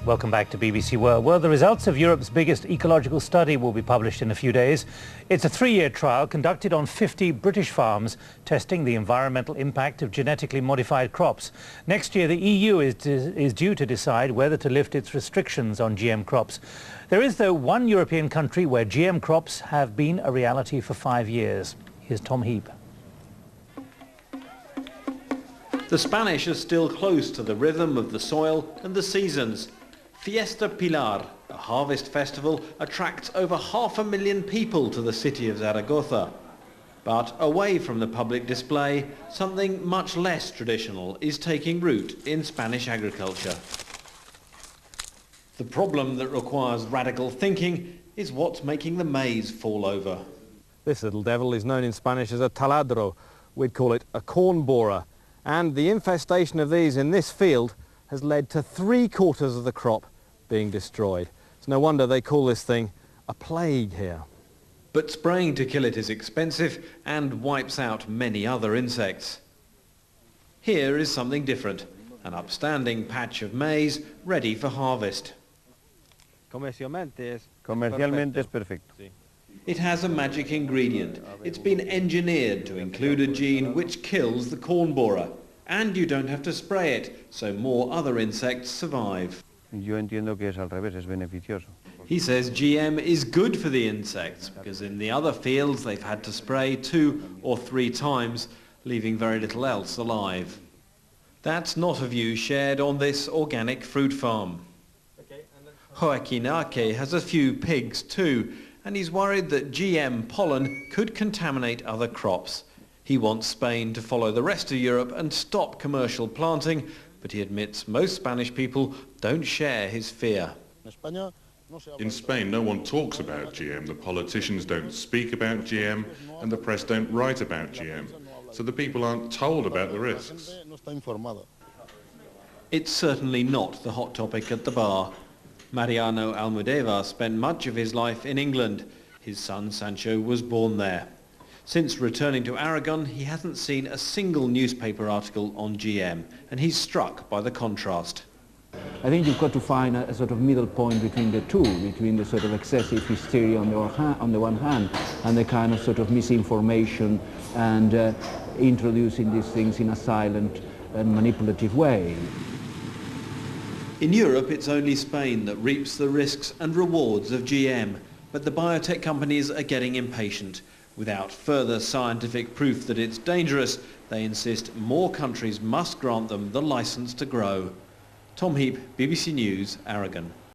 Welcome back to BBC World. Well, the results of Europe's biggest ecological study will be published in a few days. It's a 3-year trial conducted on 50 British farms, testing the environmental impact of genetically modified crops. Next year, the EU is due to decide whether to lift its restrictions on GM crops. There is, though, one European country where GM crops have been a reality for 5 years. Here's Tom Heap. The Spanish are still close to the rhythm of the soil and the seasons. Fiesta Pilar, a harvest festival, attracts over 500,000 people to the city of Zaragoza. But away from the public display, something much less traditional is taking root in Spanish agriculture. The problem that requires radical thinking is what's making the maize fall over. This little devil is known in Spanish as a taladro. We'd call it a corn borer. And the infestation of these in this field has led to 3/4 of the crop being destroyed. It's no wonder they call this thing a plague here. But spraying to kill it is expensive and wipes out many other insects. Here is something different, an upstanding patch of maize ready for harvest. Comercialmente es perfecto. It has a magic ingredient. It's been engineered to include a gene which kills the corn borer. And you don't have to spray it, so more other insects survive. Yo entiendo que es al revés, es beneficioso. He says GM is good for the insects, because in the other fields they've had to spray 2 or 3 times, leaving very little else alive. That's not a view shared on this organic fruit farm. Joaquin Arque has a few pigs too, and he's worried that GM pollen could contaminate other crops. He wants Spain to follow the rest of Europe and stop commercial planting, but he admits most Spanish people don't share his fear. In Spain, no one talks about GM, the politicians don't speak about GM, and the press don't write about GM, so the people aren't told about the risks. It's certainly not the hot topic at the bar. Mariano Almudeva spent much of his life in England. His son Sancho was born there. Since returning to Aragon, he hasn't seen a single newspaper article on GM, and he's struck by the contrast. I think you've got to find a sort of middle point between the two, between the sort of excessive hysteria on the one hand and the kind of sort of misinformation and introducing these things in a silent and manipulative way. In Europe, it's only Spain that reaps the risks and rewards of GM, but the biotech companies are getting impatient. Without further scientific proof that it's dangerous, they insist more countries must grant them the license to grow. Tom Heap, BBC News, Aragon.